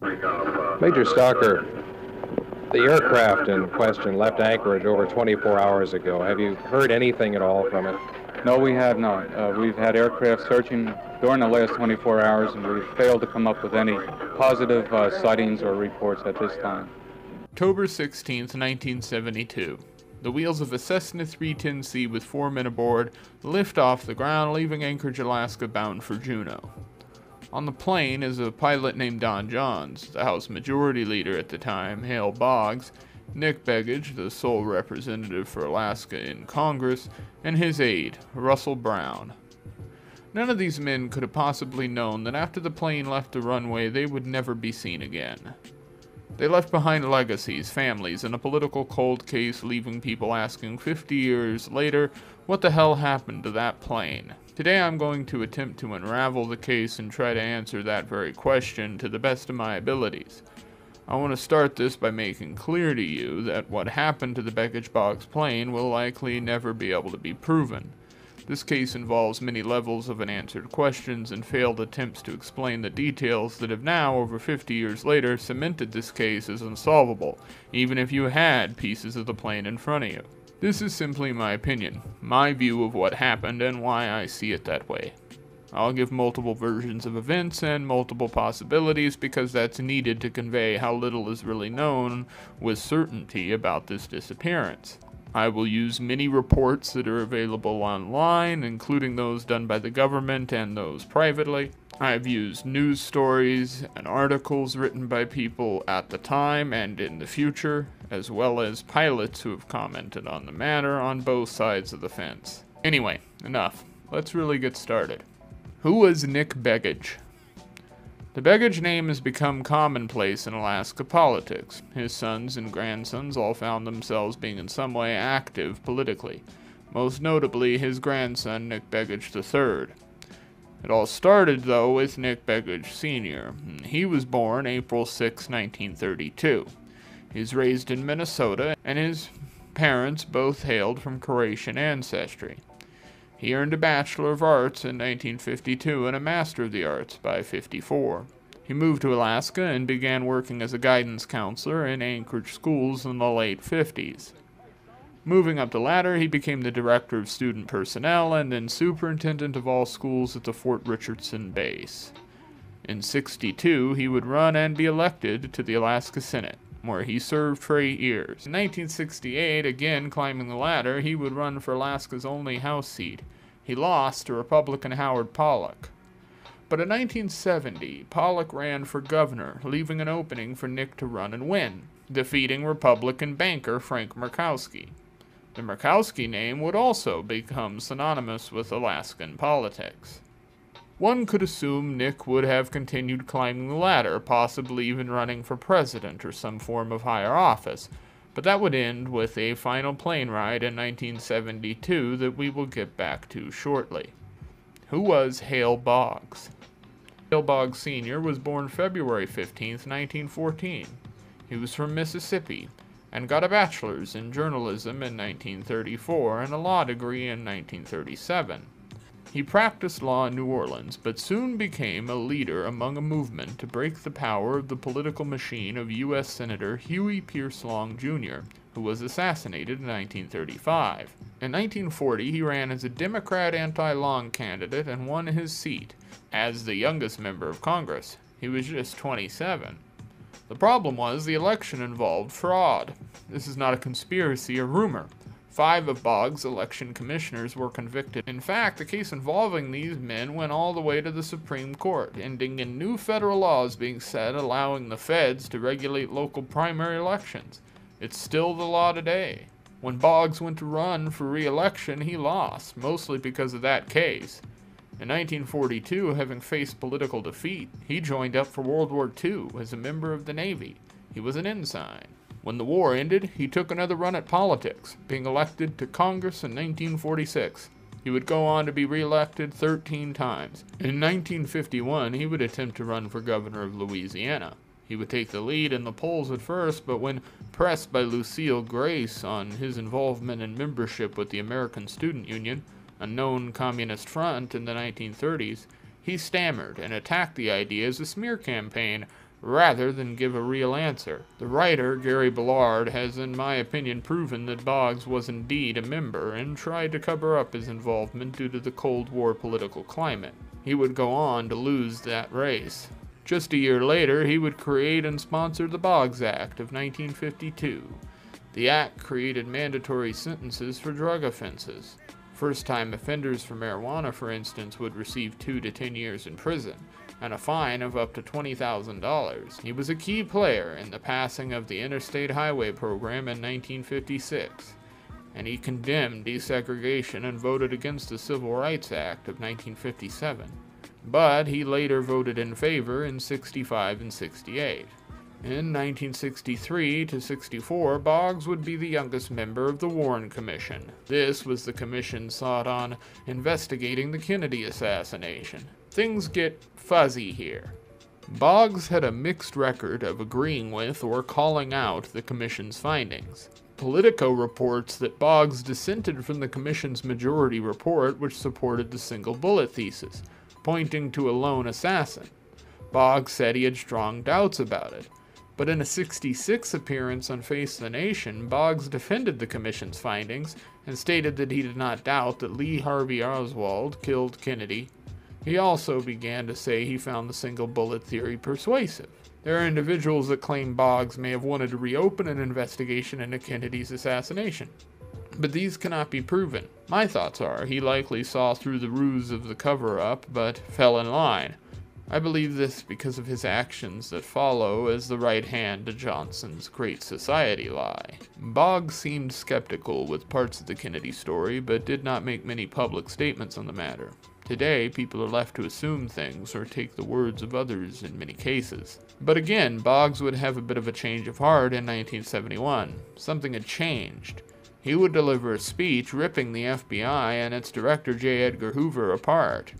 Major Stalker, the aircraft in question left anchorage over 24 hours ago. Have you heard anything at all from it? No, we have not. We've had aircraft searching during the last 24 hours, and we've failed to come up with any positive sightings or reports at this time. October 16th, 1972. The wheels of a Cessna 310C with 4 men aboard lift off the ground, leaving Anchorage, Alaska, bound for Juneau. On the plane is a pilot named Don Jonz, the House Majority Leader at the time, Hale Boggs, Nick Begich, the sole representative for Alaska in Congress, and his aide, Russell Brown. None of these men could have possibly known that after the plane left the runway, they would never be seen again. They left behind legacies, families, and a political cold case, leaving people asking 50 years later, what the hell happened to that plane? Today I'm going to attempt to unravel the case and try to answer that very question to the best of my abilities. I want to start this by making clear to you that what happened to the Begich-Boggs plane will likely never be able to be proven. This case involves many levels of unanswered questions and failed attempts to explain the details that have now, over 50 years later, cemented this case as unsolvable, even if you had pieces of the plane in front of you. This is simply my opinion, my view of what happened and why I see it that way. I'll give multiple versions of events and multiple possibilities because that's needed to convey how little is really known with certainty about this disappearance. I will use many reports that are available online, including those done by the government and those privately. I've used news stories and articles written by people at the time and in the future, as well as pilots who have commented on the matter on both sides of the fence. Anyway, enough. Let's really get started. Who was Nick Begich? The Begich name has become commonplace in Alaska politics. His sons and grandsons all found themselves being in some way active politically, most notably his grandson Nick Begich III. It all started, though, with Nick Begich Sr. He was born April 6, 1932. He was raised in Minnesota, and his parents both hailed from Croatian ancestry. He earned a Bachelor of Arts in 1952 and a Master of the Arts by 54. He moved to Alaska and began working as a guidance counselor in Anchorage schools in the late 50s. Moving up the ladder, he became the Director of Student Personnel and then Superintendent of all schools at the Fort Richardson base. In '62, he would run and be elected to the Alaska Senate, where he served for 8 years. In 1968, again climbing the ladder, he would run for Alaska's only House seat. He lost to Republican Howard Pollock. But in 1970, Pollock ran for governor, leaving an opening for Nick to run and win, defeating Republican banker Frank Murkowski. The Murkowski name would also become synonymous with Alaskan politics. One could assume Nick would have continued climbing the ladder, possibly even running for president or some form of higher office, but that would end with a final plane ride in 1972 that we will get back to shortly. Who was Hale Boggs? Hale Boggs Sr. was born February 15, 1914. He was from Mississippi and got a bachelor's in journalism in 1934 and a law degree in 1937. He practiced law in New Orleans, but soon became a leader among a movement to break the power of the political machine of U.S. Senator Huey Pierce Long, Jr., who was assassinated in 1935. In 1940, he ran as a Democrat anti-Long candidate and won his seat as the youngest member of Congress. He was just 27. The problem was the election involved fraud. This is not a conspiracy or rumor. 5 of Boggs' election commissioners were convicted. In fact, the case involving these men went all the way to the Supreme Court, ending in new federal laws being set allowing the feds to regulate local primary elections. It's still the law today. When Boggs went to run for re-election, he lost, mostly because of that case. In 1942, having faced political defeat, he joined up for World War II as a member of the Navy. He was an ensign. When the war ended, he took another run at politics, being elected to Congress in 1946. He would go on to be re-elected 13 times. In 1951, he would attempt to run for governor of Louisiana. He would take the lead in the polls at first, but when pressed by Lucille Grace on his involvement and membership with the American Student Union, a known communist front in the 1930s, he stammered and attacked the idea as a smear campaign rather than give a real answer. The writer, Gary Ballard, has in my opinion proven that Boggs was indeed a member and tried to cover up his involvement due to the Cold War political climate. He would go on to lose that race. Just a year later, he would create and sponsor the Boggs Act of 1952. The act created mandatory sentences for drug offenses. First-time offenders for marijuana, for instance, would receive 2 to 10 years in prison and a fine of up to $20,000. He was a key player in the passing of the Interstate Highway Program in 1956, and he condemned desegregation and voted against the Civil Rights Act of 1957. But he later voted in favor in 65 and 68. In 1963 to 64, Boggs would be the youngest member of the Warren Commission. This was the commission sought on investigating the Kennedy assassination. Things get fuzzy here. Boggs had a mixed record of agreeing with or calling out the commission's findings. Politico reports that Boggs dissented from the commission's majority report, which supported the single bullet thesis, pointing to a lone assassin. Boggs said he had strong doubts about it. But in a 66 appearance on Face the Nation, Boggs defended the commission's findings and stated that he did not doubt that Lee Harvey Oswald killed Kennedy. He also began to say he found the single bullet theory persuasive. There are individuals that claim Boggs may have wanted to reopen an investigation into Kennedy's assassination, but these cannot be proven. My thoughts are he likely saw through the ruse of the cover-up, but fell in line. I believe this because of his actions that follow as the right hand to Johnson's Great Society lie. Boggs seemed skeptical with parts of the Kennedy story, but did not make many public statements on the matter. Today, people are left to assume things or take the words of others in many cases. But again, Boggs would have a bit of a change of heart in 1971. Something had changed. He would deliver a speech ripping the FBI and its director J. Edgar Hoover apart.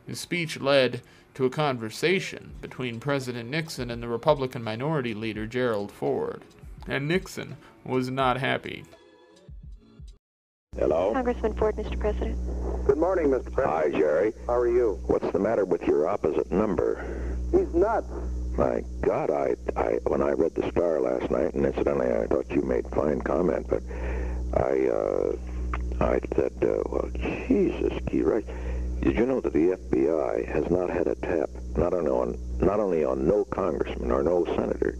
His speech led to a conversation between President Nixon and the Republican Minority Leader Gerald Ford. And Nixon was not happy. Hello? Congressman Ford, Mr. President. Good morning, Mr. President. Hi, Jerry. How are you? What's the matter with your opposite number? He's nuts. My God, when I read the Star last night, and incidentally, I thought you made fine comment, but I said, well, Jesus, key right. Did you know that the FBI has not had a tap, not only on no congressman or no senator,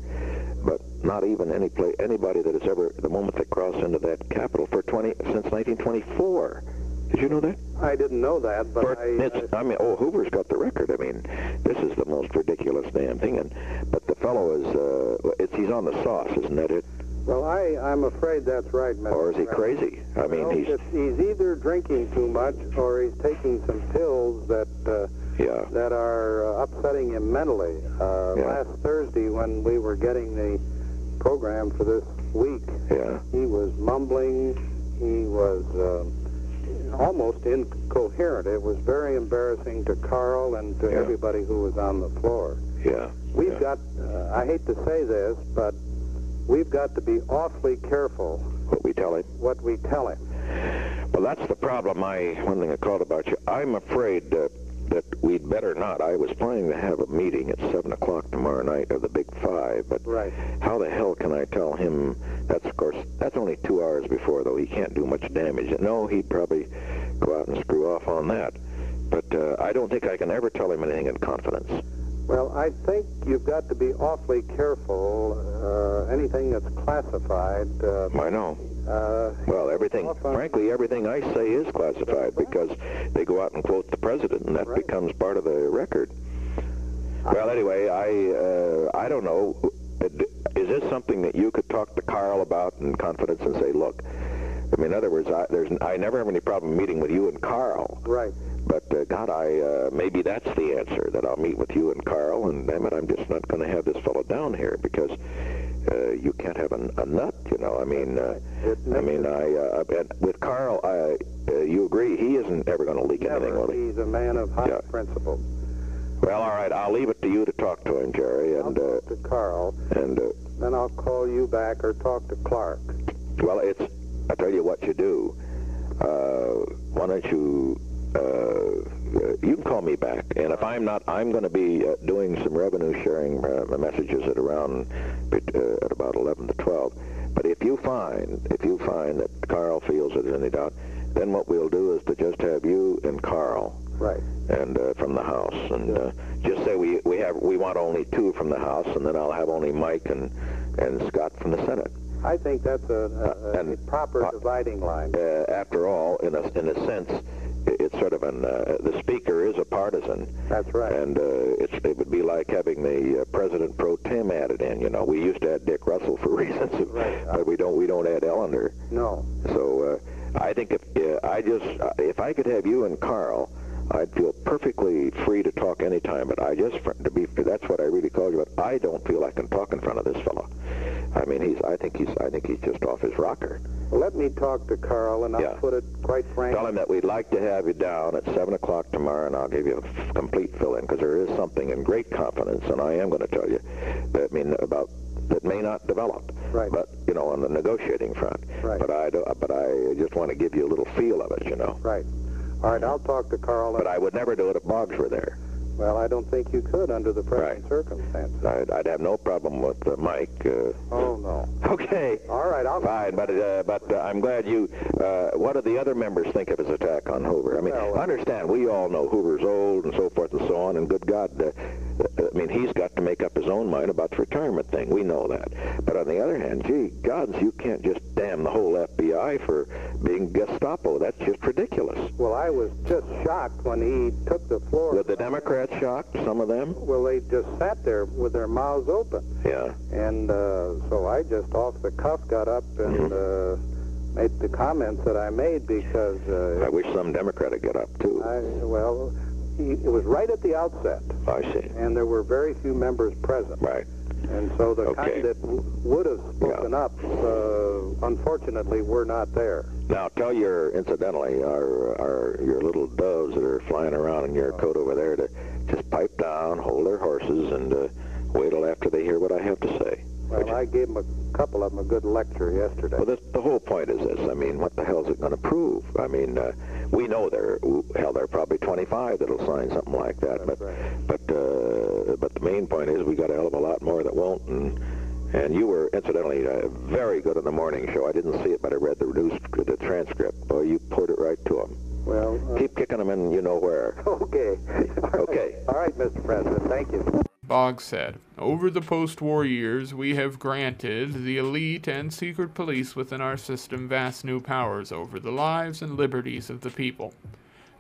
but not even anybody that has ever, the moment they cross into that Capitol since 1924. Did you know that? I didn't know that, but Hoover's got the record. I mean, this is the most ridiculous damn thing. But the fellow he's on the sauce, isn't that it? Well, I'm afraid that's right, Mr. Or is he crazy? I mean, he's either drinking too much or he's taking some pills that are upsetting him mentally. Last Thursday, when we were getting the program for this week, he was mumbling. He was almost incoherent. It was very embarrassing to Carl and to everybody who was on the floor. We've got, I hate to say this, but we've got to be awfully careful what we tell him. Well, that's the problem. One thing I called about you, I'm afraid that we'd better not. I was planning to have a meeting at 7 o'clock tomorrow night of the Big Five, but how the hell can I tell him? That's only 2 hours before, though. He can't do much damage. No, he'd probably go out and screw off on that. But I don't think I can ever tell him anything in confidence. Well, I think you've got to be awfully careful. Anything that's classified. I know. Well, frankly, everything I say is classified because they go out and quote the president, and that becomes part of the record. Well, anyway, I don't know. Is this something that you could talk to Carl about in confidence and say, look, I mean, in other words, I never have any problem meeting with you and Carl. Right. But, God, maybe that's the answer, that I'll meet with you and Carl, and damn it, I'm just not going to have this fellow down here, because you can't have a nut, you know. I mean, with Carl, you agree, he isn't ever going to leak anything, will he? He's a man of high principle. Well, all right, I'll leave it to you to talk to him, Jerry, and... I'll talk to Carl, and then I'll call you back or talk to Clark. Well, I'll tell you what you do. Why don't you you can call me back, and if I'm not, I'm going to be doing some revenue sharing messages at around at about 11 to 12. But if you find that Carl feels that there's any doubt, then what we'll do is to just have you and Carl, right, and from the House, and just say we want only 2 from the House, and then I'll have only Mike and Scott from the Senate. I think that's a proper dividing line. After all, in a sense, it's sort of the Speaker is a partisan. That's right. And it would be like having the President pro tem added in. You know, we used to add Dick Russell for reasons, but we don't add Ellender. No. So I think if I could have you and Carl, I'd feel perfectly free to talk anytime. But that's what I really called you. But I don't feel I can talk in front of this fellow. I mean, I think he's just off his rocker. Well, let me talk to Carl, and I'll put it quite frankly. Tell him that we'd like to have you down at 7 o'clock tomorrow, and I'll give you a complete fill-in, because there is something in great confidence, and I am going to tell you, that may not develop. Right. But, you know, on the negotiating front. Right. But I just want to give you a little feel of it, you know. Right. All right, I'll talk to Carl. But I would never do it if Boggs were there. Well, I don't think you could under the present circumstances. I'd have no problem with Mike. Oh, no. Okay. All right, Fine, but I'm glad you... what do the other members think of his attack on Hoover? I mean, understand, we all know Hoover's old and so forth and so on, and good God, I mean, he's got to make up his own mind about the retirement thing. We know that. But on the other hand, gee, gods, you can't just damn the whole FBI for being Gestapo. That's just ridiculous. Well, I was just shocked when he took the floor. Were the Democrats shocked, some of them? Well, they just sat there with their mouths open. Yeah. And so I just off the cuff got up and made the comments that I made because... I wish some Democrat would get up, too. It was right at the outset. I see. And there were very few members present. Right. And so the kind that would have spoken up, unfortunately, were not there. Now, tell your little doves that are flying around in your coat over there to just pipe down, hold their horses, and wait till after they hear what I have to say. Well, I gave a couple of them a good lecture yesterday. Well, the whole point is this. I mean, what the hell is it going to prove? I mean, we know there are probably 25 that'll sign something like that. But the main point is we got a hell of a lot more that won't. And you were, incidentally, very good on the morning show. I didn't see it, but I read the transcript. Boy, you poured it right to them. Well, keep kicking them in, you know where. Okay. Okay. All right, Mr. President. Thank you. Boggs said, "Over the post-war years, we have granted the elite and secret police within our system vast new powers over the lives and liberties of the people.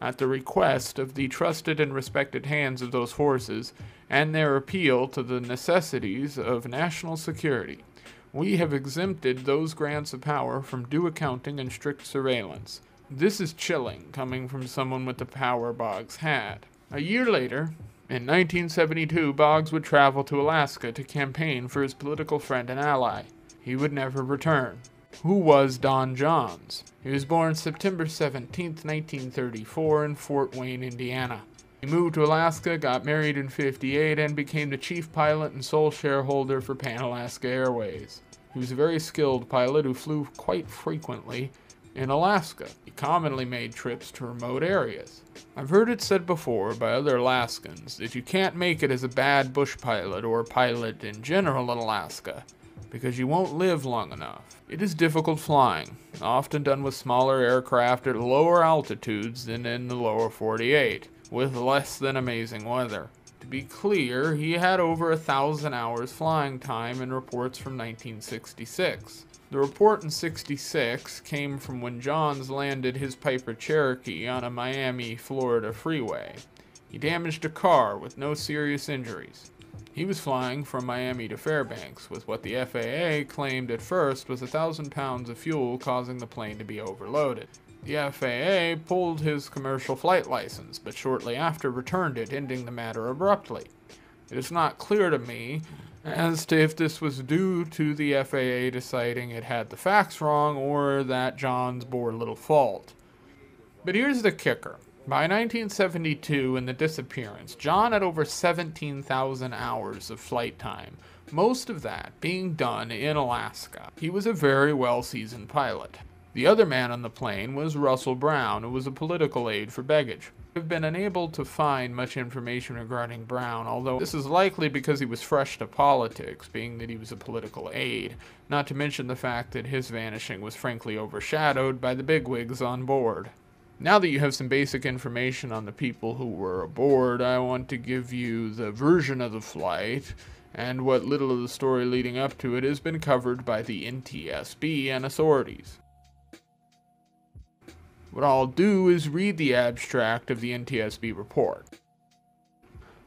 At the request of the trusted and respected hands of those forces, and their appeal to the necessities of national security, we have exempted those grants of power from due accounting and strict surveillance. This is chilling, coming from someone with the power Boggs had." A year later, in 1972, Boggs would travel to Alaska to campaign for his political friend and ally. He would never return. Who was Don Jonz? He was born September 17, 1934 in Fort Wayne, Indiana. He moved to Alaska, got married in '58, and became the chief pilot and sole shareholder for Pan-Alaska Airways. He was a very skilled pilot who flew quite frequently in Alaska. He commonly made trips to remote areas. I've heard it said before by other Alaskans that you can't make it as a bad bush pilot or pilot in general in Alaska because you won't live long enough. It is difficult flying, often done with smaller aircraft at lower altitudes than in the lower 48, with less than amazing weather. To be clear, he had over 1,000 hours flying time in reports from 1966. The report in '66 came from when Jonz landed his Piper Cherokee on a Miami, Florida freeway. He damaged a car with no serious injuries. He was flying from Miami to Fairbanks with what the FAA claimed at first was 1,000 pounds of fuel causing the plane to be overloaded. The FAA pulled his commercial flight license, but shortly after returned it, ending the matter abruptly. It is not clear to me as to if this was due to the FAA deciding it had the facts wrong or that Jonz bore little fault. But here's the kicker. By 1972 in the disappearance, John had over 17,000 hours of flight time, most of that being done in Alaska. He was a very well-seasoned pilot. The other man on the plane was Russell Brown, who was a political aide for Begich. We've been unable to find much information regarding Brown, although this is likely because he was fresh to politics, being that he was a political aide, not to mention the fact that his vanishing was frankly overshadowed by the bigwigs on board. Now that you have some basic information on the people who were aboard, I want to give you the version of the flight, and what little of the story leading up to it has been covered by the NTSB and authorities. What I'll do is read the abstract of the NTSB report.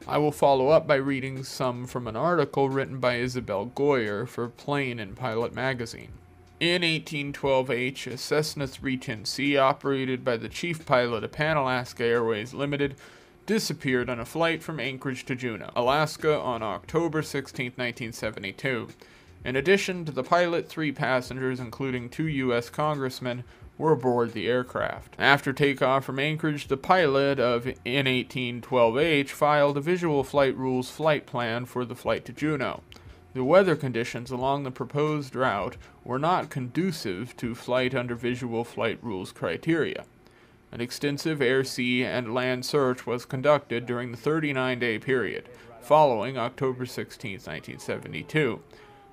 I will follow up by reading some from an article written by Isabel Goyer for Plane and Pilot magazine. N1812H, a Cessna 310C operated by the chief pilot of Pan-Alaska Airways Limited, disappeared on a flight from Anchorage to Juneau, Alaska on October 16, 1972. In addition to the pilot, 3 passengers, including 2 U.S. congressmen, were aboard the aircraft. After takeoff from Anchorage, the pilot of N1812H filed a visual flight rules flight plan for the flight to Juneau. The weather conditions along the proposed route were not conducive to flight under visual flight rules criteria. An extensive air, sea, and land search was conducted during the 39-day period following October 16, 1972.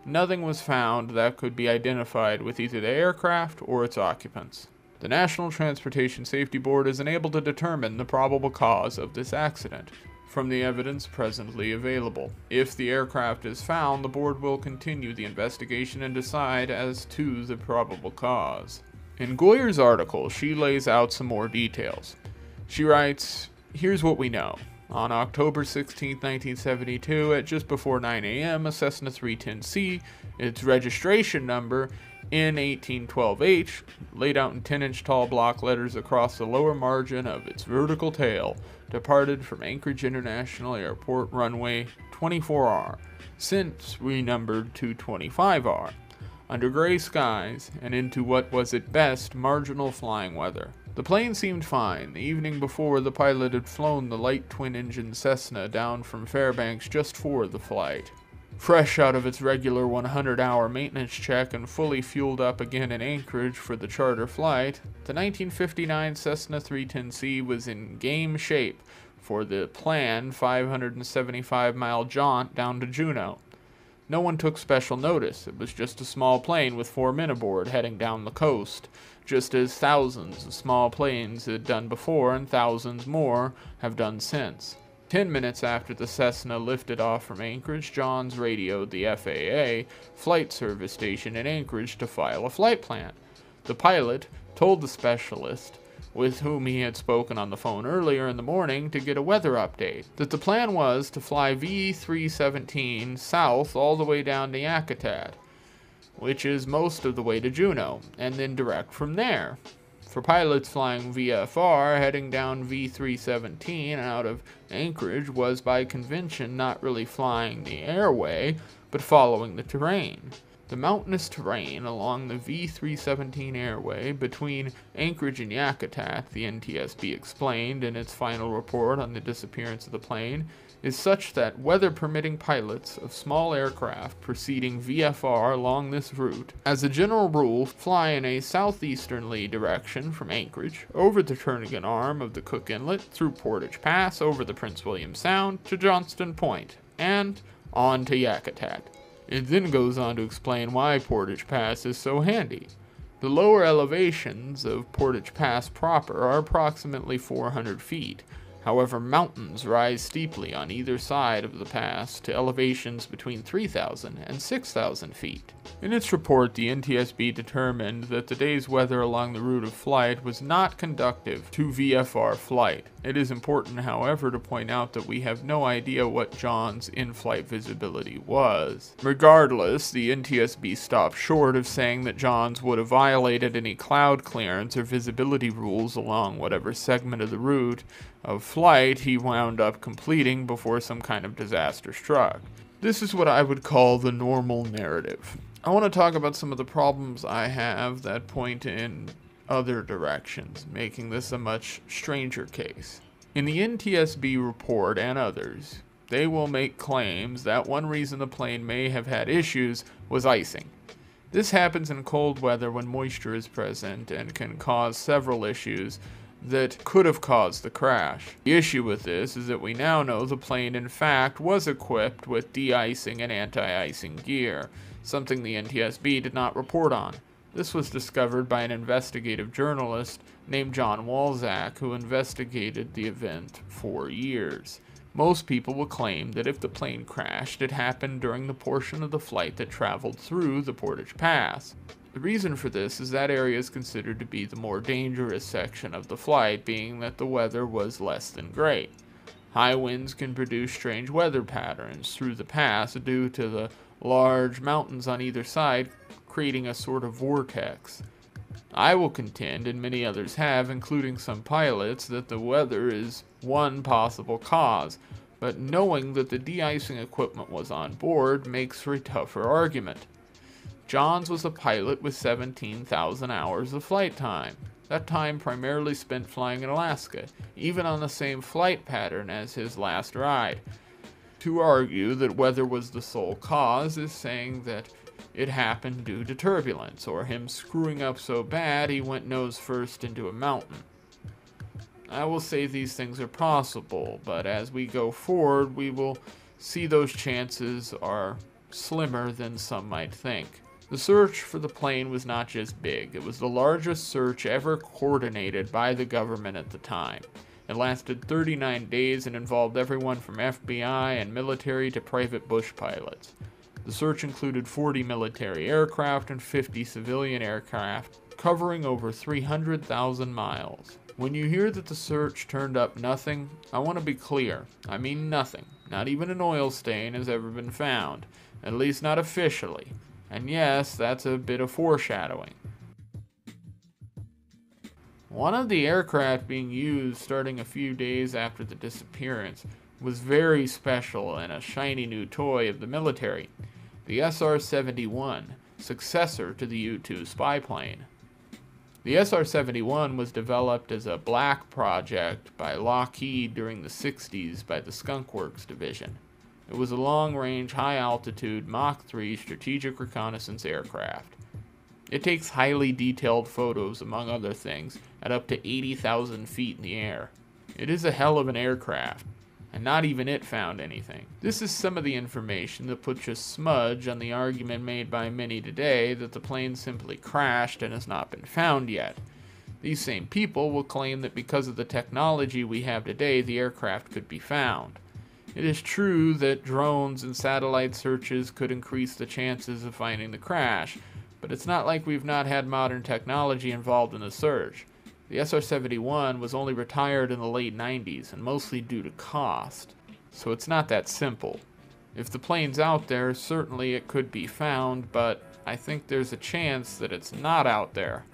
Nothing was found that could be identified with either the aircraft or its occupants. The National Transportation Safety Board is unable to determine the probable cause of this accident from the evidence presently available. If the aircraft is found, the board will continue the investigation and decide as to the probable cause. In Goyer's article, she lays out some more details. She writes, "Here's what we know. On October 16, 1972, at just before 9 a.m., a Cessna 310C, its registration number N1812H, laid out in 10-inch tall block letters across the lower margin of its vertical tail, departed from Anchorage International Airport runway 24R, since renumbered to 25R, under gray skies and into what was at best marginal flying weather. The plane seemed fine. The evening before, the pilot had flown the light twin-engine Cessna down from Fairbanks just for the flight. Fresh out of its regular 100-hour maintenance check and fully fueled up again in Anchorage for the charter flight, the 1959 Cessna 310C was in game shape for the planned 575-mile jaunt down to Juneau. No one took special notice. It was just a small plane with 4 men aboard heading down the coast, just as thousands of small planes had done before and thousands more have done since. 10 minutes after the Cessna lifted off from Anchorage, Jonz radioed the FAA flight service station in Anchorage to file a flight plan. The pilot told the specialist, with whom he had spoken on the phone earlier in the morning to get a weather update, that the plan was to fly V317 south all the way down to Yakutat, which is most of the way to Juneau, and then direct from there. For pilots flying VFR, heading down V317 out of Anchorage was by convention not really flying the airway, but following the terrain. The mountainous terrain along the V317 airway between Anchorage and Yakutat, the NTSB explained in its final report on the disappearance of the plane, is such that weather-permitting pilots of small aircraft proceeding VFR along this route, as a general rule, fly in a southeasterly direction from Anchorage, over the Turnagain Arm of the Cook Inlet, through Portage Pass, over the Prince William Sound, to Johnston Point, and on to Yakutat. It then goes on to explain why Portage Pass is so handy. The lower elevations of Portage Pass proper are approximately 400 feet. However, mountains rise steeply on either side of the pass to elevations between 3,000 and 6,000 feet. In its report, the NTSB determined that the day's weather along the route of flight was not conducive to VFR flight. It is important, however, to point out that we have no idea what Jon's in-flight visibility was. Regardless, the NTSB stopped short of saying that Jon's would have violated any cloud clearance or visibility rules along whatever segment of the route of flight he wound up completing before some kind of disaster struck. This is what I would call the normal narrative. I want to talk about some of the problems I have that point in other directions, making this a much stranger case. In the NTSB report and others, they will make claims that one reason the plane may have had issues was icing. This happens in cold weather when moisture is present and can cause several issues that could have caused the crash. The issue with this is that we now know the plane in fact was equipped with de-icing and anti-icing gear, something the NTSB did not report on. This was discovered by an investigative journalist named John Walzak, who investigated the event for years. Most people will claim that if the plane crashed, it happened during the portion of the flight that traveled through the Portage Pass. The reason for this is that area is considered to be the more dangerous section of the flight, being that the weather was less than great. High winds can produce strange weather patterns through the pass due to the large mountains on either side creating a sort of vortex. I will contend, and many others have, including some pilots, that the weather is one possible cause, but knowing that the de-icing equipment was on board makes for a tougher argument. Jonz was a pilot with 17,000 hours of flight time. That time primarily spent flying in Alaska, even on the same flight pattern as his last ride. To argue that weather was the sole cause is saying that it happened due to turbulence, or him screwing up so bad he went nose first into a mountain. I will say these things are possible, but as we go forward, we will see those chances are slimmer than some might think. The search for the plane was not just big, it was the largest search ever coordinated by the government at the time. It lasted 39 days and involved everyone from FBI and military to private bush pilots. The search included 40 military aircraft and 50 civilian aircraft, covering over 300,000 miles. When you hear that the search turned up nothing, I want to be clear. I mean nothing. Not even an oil stain has ever been found, at least not officially. And yes, that's a bit of foreshadowing. One of the aircraft being used starting a few days after the disappearance was very special and a shiny new toy of the military, the SR-71, successor to the U-2 spy plane. The SR-71 was developed as a black project by Lockheed during the 60s by the Skunk Works division. It was a long-range, high-altitude Mach 3 strategic reconnaissance aircraft. It takes highly detailed photos, among other things, at up to 80,000 feet in the air. It is a hell of an aircraft, and not even it found anything. This is some of the information that puts a smudge on the argument made by many today that the plane simply crashed and has not been found yet. These same people will claim that because of the technology we have today, the aircraft could be found. It is true that drones and satellite searches could increase the chances of finding the crash, but it's not like we've not had modern technology involved in the search. The SR-71 was only retired in the late 90s, and mostly due to cost, so it's not that simple. If the plane's out there, certainly it could be found, but I think there's a chance that it's not out there.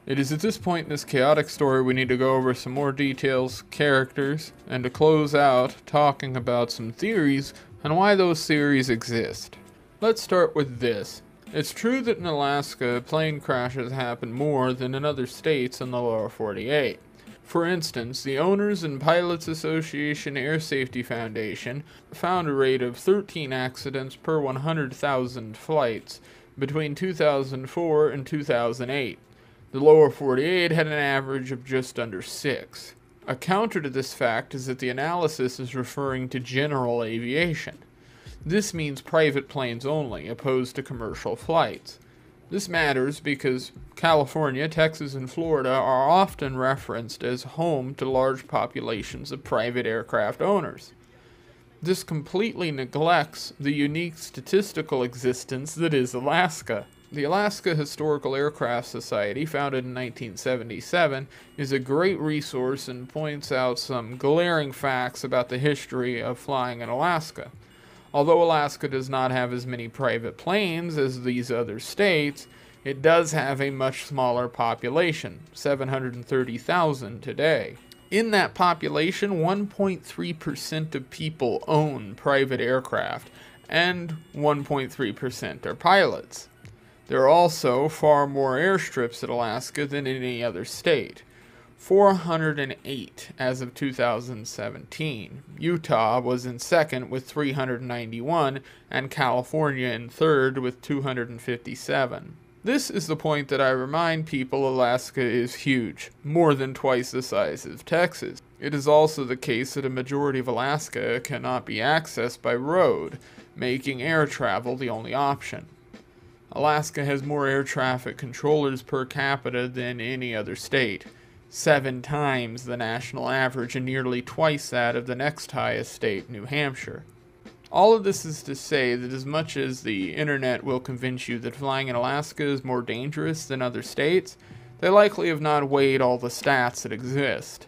It is at this point in this chaotic story we need to go over some more details, characters, and to close out talking about some theories and why those theories exist. Let's start with this. It's true that in Alaska, plane crashes happen more than in other states in the lower 48. For instance, the Owners and Pilots Association Air Safety Foundation found a rate of 13 accidents per 100,000 flights between 2004 and 2008. The lower 48 had an average of just under 6. A counter to this fact is that the analysis is referring to general aviation. This means private planes only, opposed to commercial flights. This matters because California, Texas, and Florida are often referenced as home to large populations of private aircraft owners. This completely neglects the unique statistical existence that is Alaska. The Alaska Historical Aircraft Society, founded in 1977, is a great resource and points out some glaring facts about the history of flying in Alaska. Although Alaska does not have as many private planes as these other states, it does have a much smaller population, 730,000 today. In that population, 1.3% of people own private aircraft, and 1.3% are pilots. There are also far more airstrips in Alaska than in any other state. 408 as of 2017. Utah was in second with 391, and California in third with 257. This is the point that I remind people Alaska is huge, more than twice the size of Texas. It is also the case that a majority of Alaska cannot be accessed by road, making air travel the only option. Alaska has more air traffic controllers per capita than any other state, 7 times the national average and nearly twice that of the next highest state, New Hampshire. All of this is to say that as much as the internet will convince you that flying in Alaska is more dangerous than other states, they likely have not weighed all the stats that exist.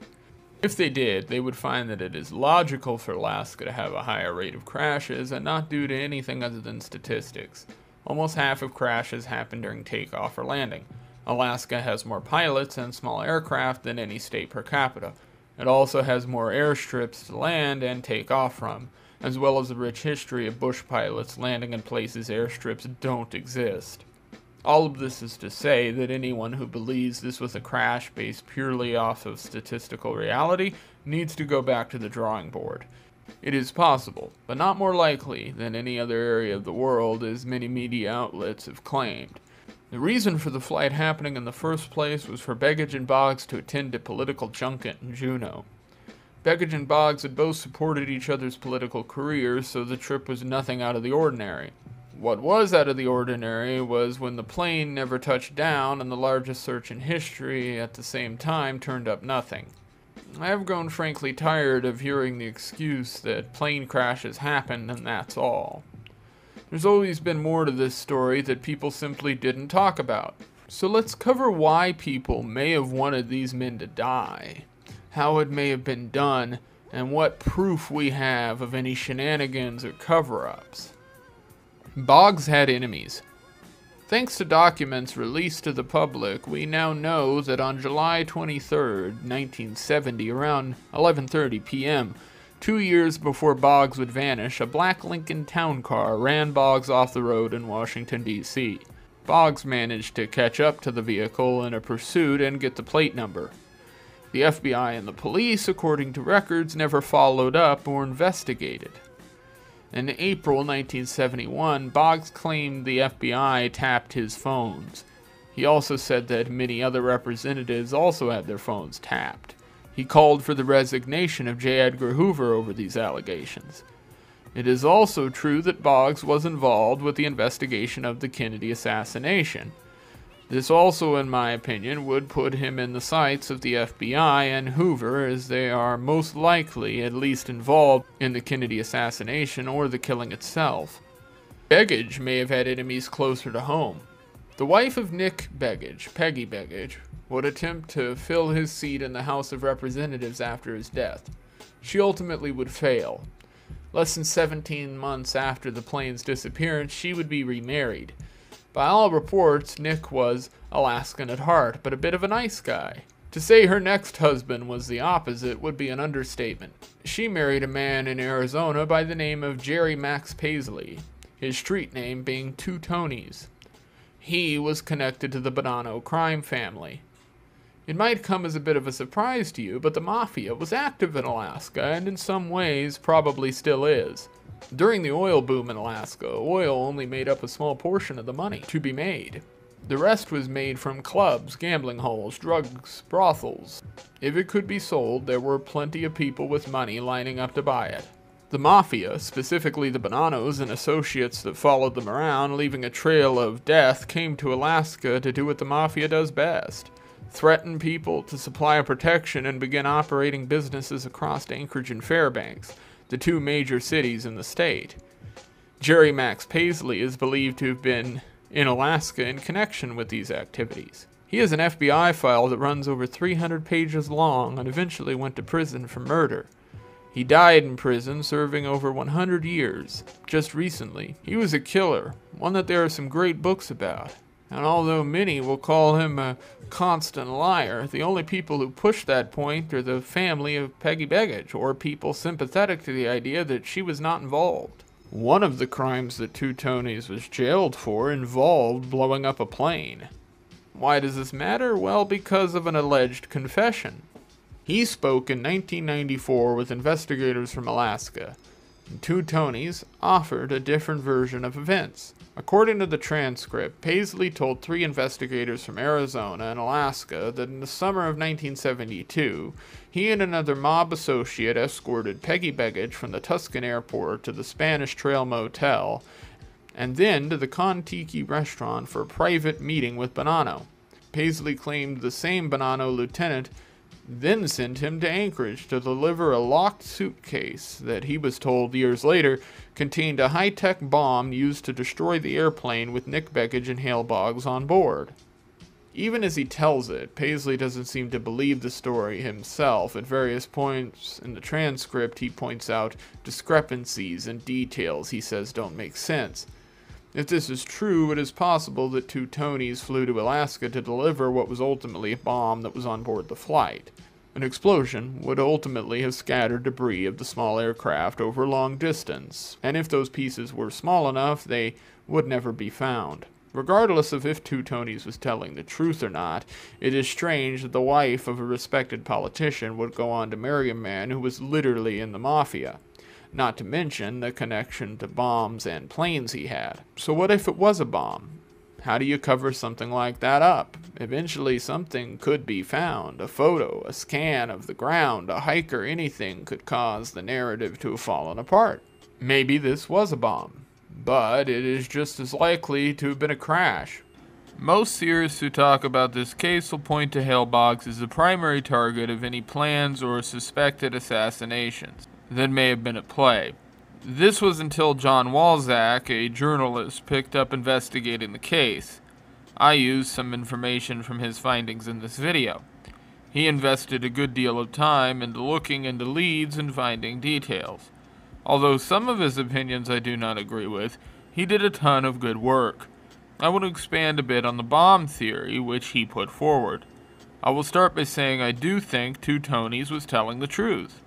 If they did, they would find that it is logical for Alaska to have a higher rate of crashes and not due to anything other than statistics. Almost half of crashes happen during takeoff or landing. Alaska has more pilots and small aircraft than any state per capita. It also has more airstrips to land and take off from, as well as a rich history of bush pilots landing in places airstrips don't exist. All of this is to say that anyone who believes this was a crash based purely off of statistical reality needs to go back to the drawing board. It is possible, but not more likely than any other area of the world, as many media outlets have claimed. The reason for the flight happening in the first place was for Begich and Boggs to attend a political junket in Juneau. Begich and Boggs had both supported each other's political careers, so the trip was nothing out of the ordinary. What was out of the ordinary was when the plane never touched down and the largest search in history at the same time turned up nothing. I have grown frankly tired of hearing the excuse that plane crashes happen and that's all. There's always been more to this story that people simply didn't talk about. So let's cover why people may have wanted these men to die, how it may have been done, and what proof we have of any shenanigans or cover-ups. Boggs had enemies. Thanks to documents released to the public, we now know that on July 23, 1970, around 11:30 p.m., 2 years before Boggs would vanish, a black Lincoln town car ran Boggs off the road in Washington, D.C. Boggs managed to catch up to the vehicle in a pursuit and get the plate number. The FBI and the police, according to records, never followed up or investigated. In April 1971, Boggs claimed the FBI tapped his phones. He also said that many other representatives also had their phones tapped. He called for the resignation of J. Edgar Hoover over these allegations. It is also true that Boggs was involved with the investigation of the Kennedy assassination. This also, in my opinion, would put him in the sights of the FBI and Hoover, as they are most likely at least involved in the Kennedy assassination or the killing itself. Begich may have had enemies closer to home. The wife of Nick Begich, Peggy Begich, would attempt to fill his seat in the House of Representatives after his death. She ultimately would fail. Less than 17 months after the plane's disappearance, she would be remarried. By all reports, Nick was Alaskan at heart, but a bit of a nice guy. To say her next husband was the opposite would be an understatement. She married a man in Arizona by the name of Jerry Max Paisley, his street name being Two Tonys. He was connected to the Bonanno crime family. It might come as a bit of a surprise to you, but the mafia was active in Alaska and in some ways probably still is. During the oil boom in Alaska, oil only made up a small portion of the money to be made. The rest was made from clubs, gambling halls, drugs, brothels. If it could be sold, there were plenty of people with money lining up to buy it. The mafia, specifically the Bonannos and associates that followed them around, leaving a trail of death, came to Alaska to do what the mafia does best: threaten people to supply protection and begin operating businesses across Anchorage and Fairbanks, the two major cities in the state. Jerry Max Paisley is believed to have been in Alaska in connection with these activities. He has an FBI file that runs over 300 pages long and eventually went to prison for murder. He died in prison, serving over 100 years. Just recently, he was a killer, one that there are some great books about. And although many will call him a constant liar, the only people who push that point are the family of Peggy Begich, or people sympathetic to the idea that she was not involved. One of the crimes that Two Tonys was jailed for involved blowing up a plane. Why does this matter? Well, because of an alleged confession. He spoke in 1994 with investigators from Alaska, and two Tonys offered a different version of events. According to the transcript, Paisley told three investigators from Arizona and Alaska that in the summer of 1972, he and another mob associate escorted Peggy Begich from the Tuscan airport to the Spanish Trail Motel, and then to the Kon-Tiki restaurant for a private meeting with Bonanno. Paisley claimed the same Bonanno lieutenant then sent him to Anchorage to deliver a locked suitcase that he was told years later contained a high-tech bomb used to destroy the airplane with Nick Begich and Hale Boggs on board. Even as he tells it, Paisley doesn't seem to believe the story himself. At various points in the transcript, he points out discrepancies and details he says don't make sense. If this is true, it is possible that two Tonys flew to Alaska to deliver what was ultimately a bomb that was on board the flight. An explosion would ultimately have scattered debris of the small aircraft over a long distance, and if those pieces were small enough, they would never be found. Regardless of if two Tonys was telling the truth or not, it is strange that the wife of a respected politician would go on to marry a man who was literally in the mafia. Not to mention the connection to bombs and planes he had. So what if it was a bomb? How do you cover something like that up? Eventually something could be found. A photo, a scan of the ground, a hiker, anything could cause the narrative to have fallen apart. Maybe this was a bomb, but it is just as likely to have been a crash. Most theorists who talk about this case will point to Hale Boggs as the primary target of any plans or suspected assassinations that may have been at play. This was until John Walzak, a journalist, picked up investigating the case. I used some information from his findings in this video. He invested a good deal of time into looking into leads and finding details. Although some of his opinions I do not agree with, he did a ton of good work. I want to expand a bit on the bomb theory which he put forward. I will start by saying I do think two Tonys was telling the truth.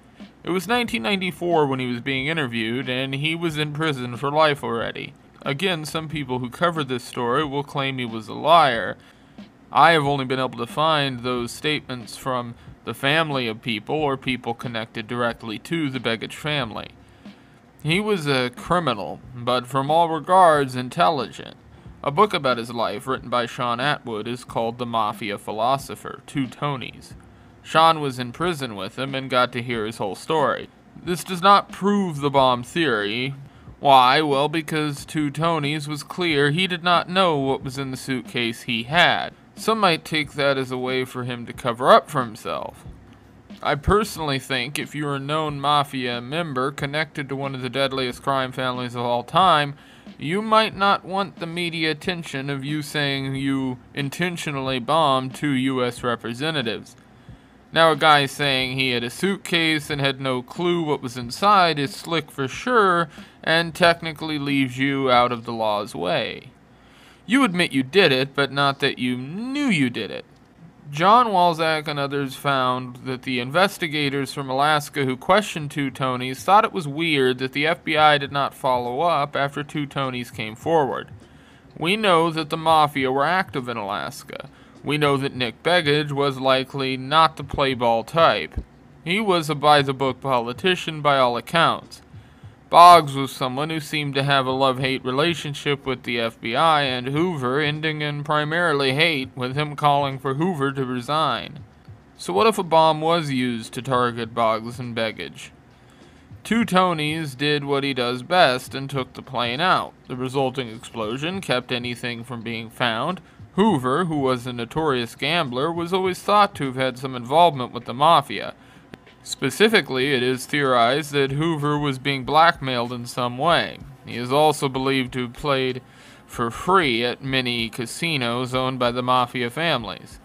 It was 1994 when he was being interviewed, and he was in prison for life already. Again, some people who covered this story will claim he was a liar. I have only been able to find those statements from the family of people or people connected directly to the Begich family. He was a criminal, but from all regards intelligent. A book about his life written by Sean Atwood is called The Mafia Philosopher, Two Tonys. Sean was in prison with him and got to hear his whole story. This does not prove the bomb theory. Why? Well, because two Tonys was clear he did not know what was in the suitcase he had. Some might take that as a way for him to cover up for himself. I personally think if you're a known mafia member connected to one of the deadliest crime families of all time, you might not want the media attention of you saying you intentionally bombed two U.S. representatives. Now a guy saying he had a suitcase and had no clue what was inside is slick for sure and technically leaves you out of the law's way. You admit you did it, but not that you knew you did it. John Walzak and others found that the investigators from Alaska who questioned two Tonys thought it was weird that the FBI did not follow up after two Tonys came forward. We know that the Mafia were active in Alaska. We know that Nick Begich was likely not the play ball type. He was a by-the-book politician by all accounts. Boggs was someone who seemed to have a love-hate relationship with the FBI and Hoover, ending in primarily hate, with him calling for Hoover to resign. So what if a bomb was used to target Boggs and Begich? Two Tonys did what he does best and took the plane out. The resulting explosion kept anything from being found. Hoover, who was a notorious gambler, was always thought to have had some involvement with the Mafia. Specifically, it is theorized that Hoover was being blackmailed in some way. He is also believed to have played for free at many casinos owned by the Mafia families.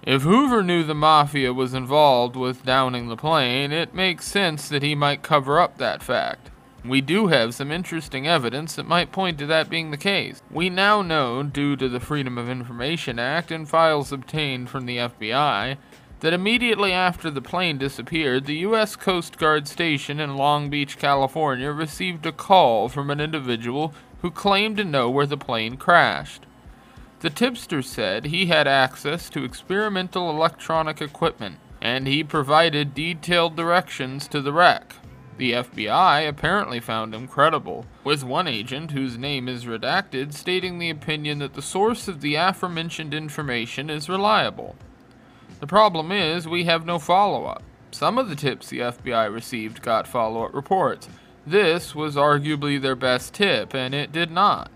If Hoover knew the Mafia was involved with downing the plane, it makes sense that he might cover up that fact. We do have some interesting evidence that might point to that being the case. We now know, due to the Freedom of Information Act and files obtained from the FBI, that immediately after the plane disappeared, the U.S. Coast Guard station in Long Beach, California, received a call from an individual who claimed to know where the plane crashed. The tipster said he had access to experimental electronic equipment, and he provided detailed directions to the wreck. The FBI apparently found him credible, with one agent, whose name is redacted, stating the opinion that the source of the aforementioned information is reliable. The problem is, we have no follow-up. Some of the tips the FBI received got follow-up reports. This was arguably their best tip, and it did not.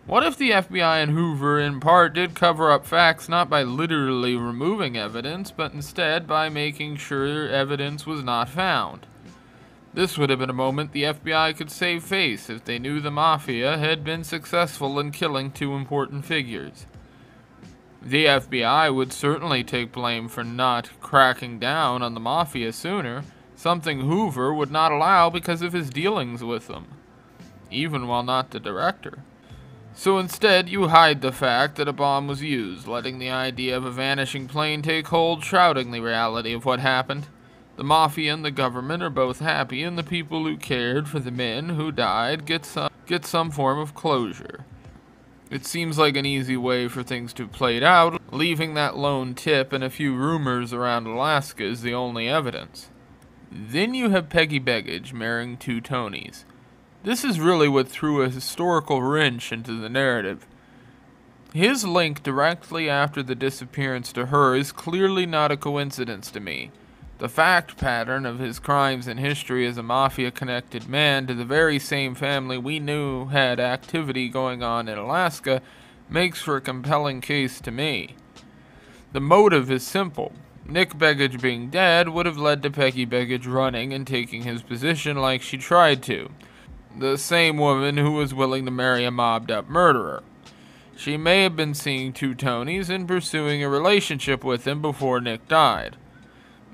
What if the FBI and Hoover in part did cover up facts not by literally removing evidence, but instead by making sure evidence was not found? This would have been a moment the FBI could save face if they knew the Mafia had been successful in killing two important figures. The FBI would certainly take blame for not cracking down on the Mafia sooner, something Hoover would not allow because of his dealings with them, even while not the director. So instead, you hide the fact that a bomb was used, letting the idea of a vanishing plane take hold, shrouding the reality of what happened. The Mafia and the government are both happy, and the people who cared for the men who died get some form of closure. It seems like an easy way for things to have played out, leaving that lone tip and a few rumors around Alaska as the only evidence. Then you have Peggy Begich marrying two Tonys. This is really what threw a historical wrench into the narrative. His link directly after the disappearance to her is clearly not a coincidence to me. The fact pattern of his crimes in history as a Mafia-connected man to the very same family we knew had activity going on in Alaska makes for a compelling case to me. The motive is simple. Nick Begich being dead would have led to Peggy Begich running and taking his position like she tried to. The same woman who was willing to marry a mobbed-up murderer. She may have been seeing two Tonys and pursuing a relationship with him before Nick died.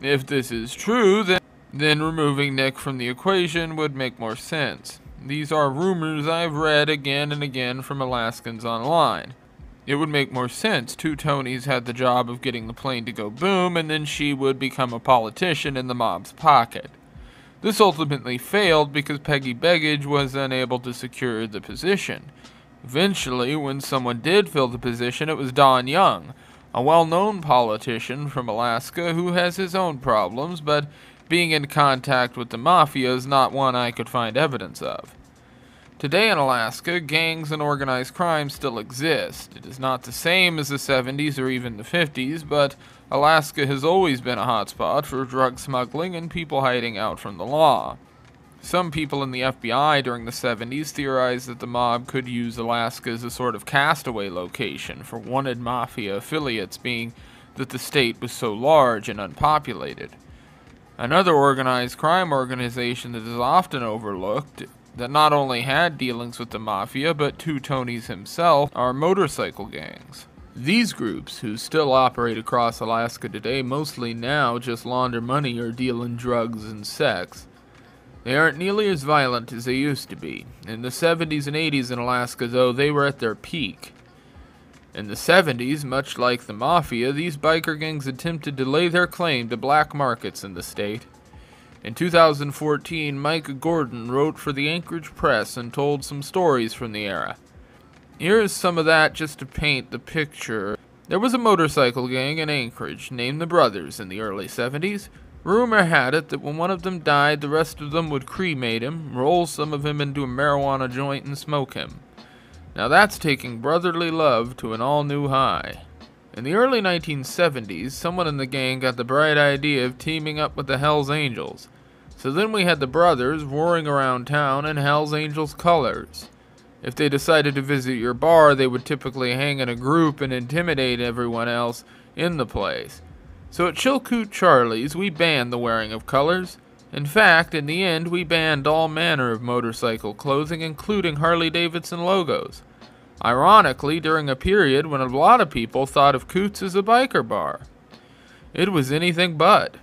If this is true, then removing Nick from the equation would make more sense. These are rumors I've read again and again from Alaskans online. It would make more sense. Two Tonys had the job of getting the plane to go boom, and then she would become a politician in the mob's pocket. This ultimately failed because Peggy Begich was unable to secure the position. Eventually, when someone did fill the position, it was Don Young, a well-known politician from Alaska who has his own problems, but being in contact with the Mafia is not one I could find evidence of. Today in Alaska, gangs and organized crime still exist. It is not the same as the 70s or even the 50s, but Alaska has always been a hotspot for drug smuggling and people hiding out from the law. Some people in the FBI during the 70s theorized that the mob could use Alaska as a sort of castaway location for wanted Mafia affiliates, being that the state was so large and unpopulated. Another organized crime organization that is often overlooked, that not only had dealings with the Mafia, but two Tonys himself, are motorcycle gangs. These groups, who still operate across Alaska today, mostly now just launder money or deal in drugs and sex. They aren't nearly as violent as they used to be. In the 70s and 80s in Alaska, though, they were at their peak. In the 70s, much like the Mafia, these biker gangs attempted to lay their claim to black markets in the state. In 2014, Mike Gordon wrote for the Anchorage Press and told some stories from the era. Here is some of that just to paint the picture. There was a motorcycle gang in Anchorage named the Brothers in the early 70s. Rumor had it that when one of them died, the rest of them would cremate him, roll some of him into a marijuana joint, and smoke him. Now that's taking brotherly love to an all-new high. In the early 1970s, someone in the gang got the bright idea of teaming up with the Hells Angels. So then we had the Brothers roaring around town in Hells Angels colors. If they decided to visit your bar, they would typically hang in a group and intimidate everyone else in the place. So at Chilkoot Charlie's, we banned the wearing of colors. In fact, in the end, we banned all manner of motorcycle clothing, including Harley-Davidson logos. Ironically, during a period when a lot of people thought of Coots as a biker bar. It was anything but.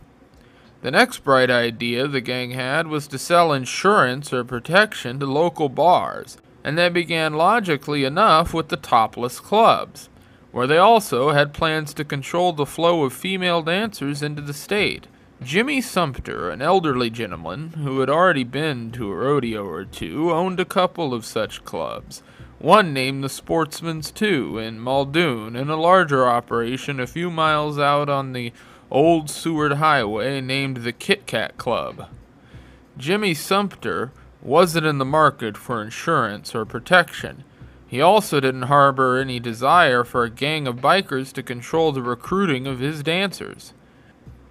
The next bright idea the gang had was to sell insurance or protection to local bars, and that began logically enough with the topless clubs, where they also had plans to control the flow of female dancers into the state. Jimmy Sumter, an elderly gentleman who had already been to a rodeo or two, owned a couple of such clubs, One named the Sportsman's 2 in Muldoon, and a larger operation a few miles out on the Old Seward Highway named the Kit Kat Club. Jimmy Sumter wasn't in the market for insurance or protection. He also didn't harbor any desire for a gang of bikers to control the recruiting of his dancers.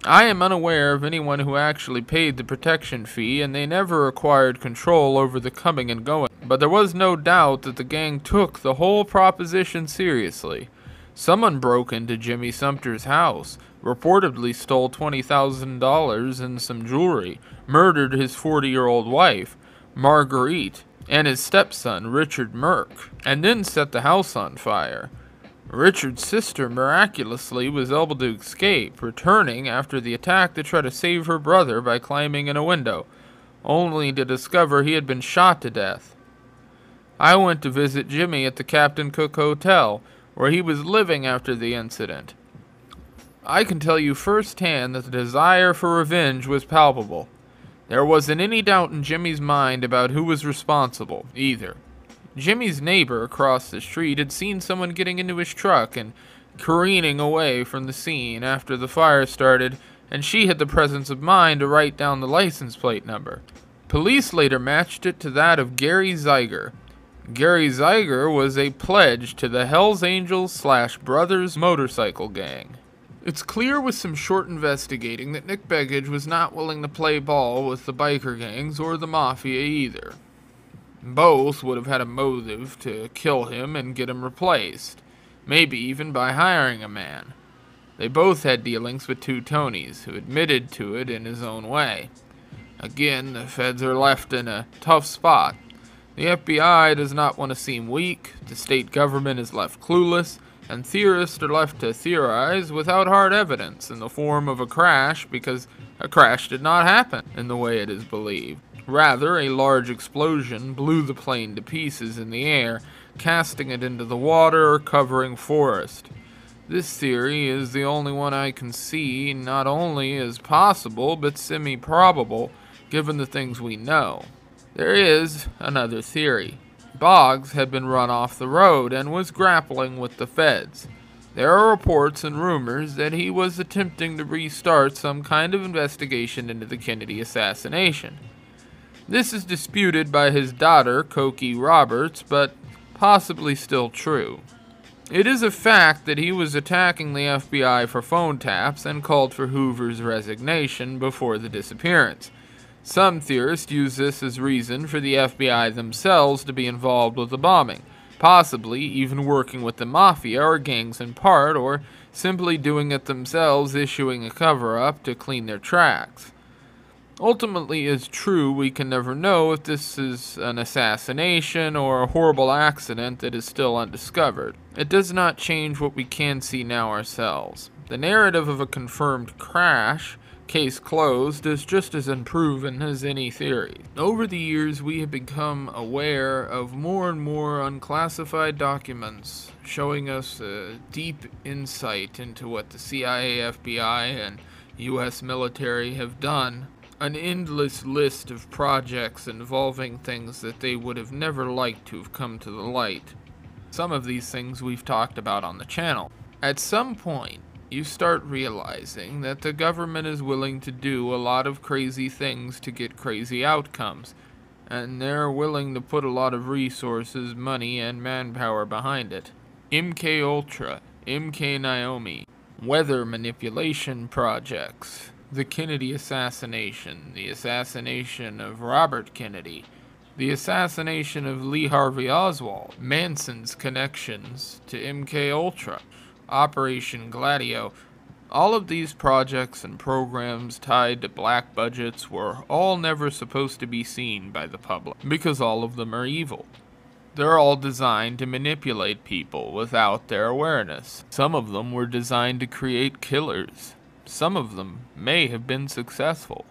I am unaware of anyone who actually paid the protection fee, and they never acquired control over the coming and going. But there was no doubt that the gang took the whole proposition seriously. Someone broke into Jimmy Sumter's house, reportedly stole $20,000 and some jewelry, murdered his 40-year-old wife, Marguerite, and his stepson, Richard Merck, and then set the house on fire. Richard's sister miraculously was able to escape, returning after the attack to try to save her brother by climbing in a window, only to discover he had been shot to death. I went to visit Jimmy at the Captain Cook Hotel, where he was living after the incident. I can tell you firsthand that the desire for revenge was palpable. There wasn't any doubt in Jimmy's mind about who was responsible, either. Jimmy's neighbor across the street had seen someone getting into his truck and careening away from the scene after the fire started, and she had the presence of mind to write down the license plate number. Police later matched it to that of Gary Zeiger. Gary Zeiger was a pledge to the Hells Angels / Brothers motorcycle gang. It's clear with some short investigating that Nick Begich was not willing to play ball with the biker gangs or the mafia either. Both would have had a motive to kill him and get him replaced, maybe even by hiring a man. They both had dealings with two Tonys, who admitted to it in his own way. Again, the feds are left in a tough spot. The FBI does not want to seem weak, the state government is left clueless, and theorists are left to theorize without hard evidence in the form of a crash, because a crash did not happen in the way it is believed. Rather, a large explosion blew the plane to pieces in the air, casting it into the water or covering forest. This theory is the only one I can see not only as possible, but semi-probable, given the things we know. There is another theory. Boggs had been run off the road and was grappling with the feds. There are reports and rumors that he was attempting to restart some kind of investigation into the Kennedy assassination. This is disputed by his daughter, Cokie Roberts, but possibly still true. It is a fact that he was attacking the FBI for phone taps and called for Hoover's resignation before the disappearance. Some theorists use this as reason for the FBI themselves to be involved with the bombing, possibly even working with the mafia or gangs in part, or simply doing it themselves, issuing a cover-up to clean their tracks. Ultimately, it's true we can never know if this is an assassination or a horrible accident that is still undiscovered. It does not change what we can see now ourselves. The narrative of a confirmed crash, case closed, is just as unproven as any theory. Over the years, we have become aware of more and more unclassified documents showing us a deep insight into what the CIA, FBI, and U.S. military have done. An endless list of projects involving things that they would have never liked to have come to the light. Some of these things we've talked about on the channel. At some point, you start realizing that the government is willing to do a lot of crazy things to get crazy outcomes, and they're willing to put a lot of resources, money, and manpower behind it. MK Ultra, MK Naomi, weather manipulation projects, the Kennedy assassination, the assassination of Robert Kennedy, the assassination of Lee Harvey Oswald, Manson's connections to MK Ultra, Operation Gladio. All of these projects and programs tied to black budgets were all never supposed to be seen by the public, because all of them are evil. They're all designed to manipulate people without their awareness. Some of them were designed to create killers. Some of them may have been successful.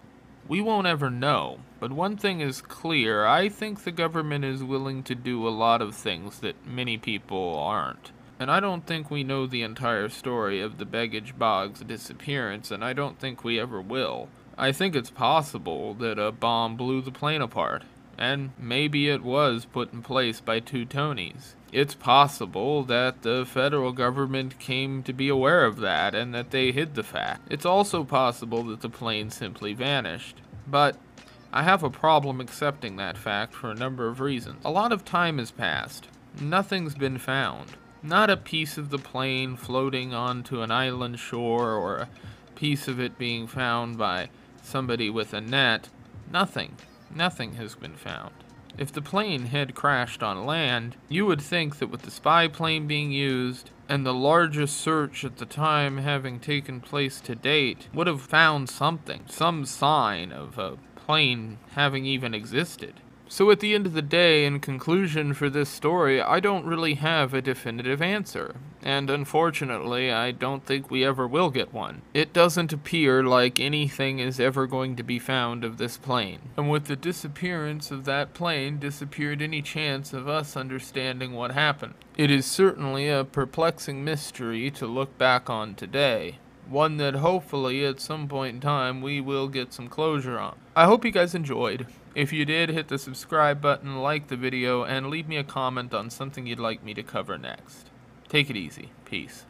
We won't ever know, but one thing is clear. I think the government is willing to do a lot of things that many people aren't. And I don't think we know the entire story of the Begich-Boggs disappearance, and I don't think we ever will. I think it's possible that a bomb blew the plane apart, and maybe it was put in place by two Tonys. It's possible that the federal government came to be aware of that and that they hid the fact. It's also possible that the plane simply vanished. But I have a problem accepting that fact for a number of reasons. A lot of time has passed. Nothing's been found. Not a piece of the plane floating onto an island shore or a piece of it being found by somebody with a net. Nothing. Nothing has been found. If the plane had crashed on land, you would think that with the spy plane being used and the largest search at the time having taken place to date, would have found something, some sign of a plane having even existed. So at the end of the day, in conclusion for this story, I don't really have a definitive answer. And unfortunately, I don't think we ever will get one. It doesn't appear like anything is ever going to be found of this plane. And with the disappearance of that plane, disappeared any chance of us understanding what happened. It is certainly a perplexing mystery to look back on today. One that hopefully at some point in time we will get some closure on. I hope you guys enjoyed. If you did, hit the subscribe button, like the video, and leave me a comment on something you'd like me to cover next. Take it easy. Peace.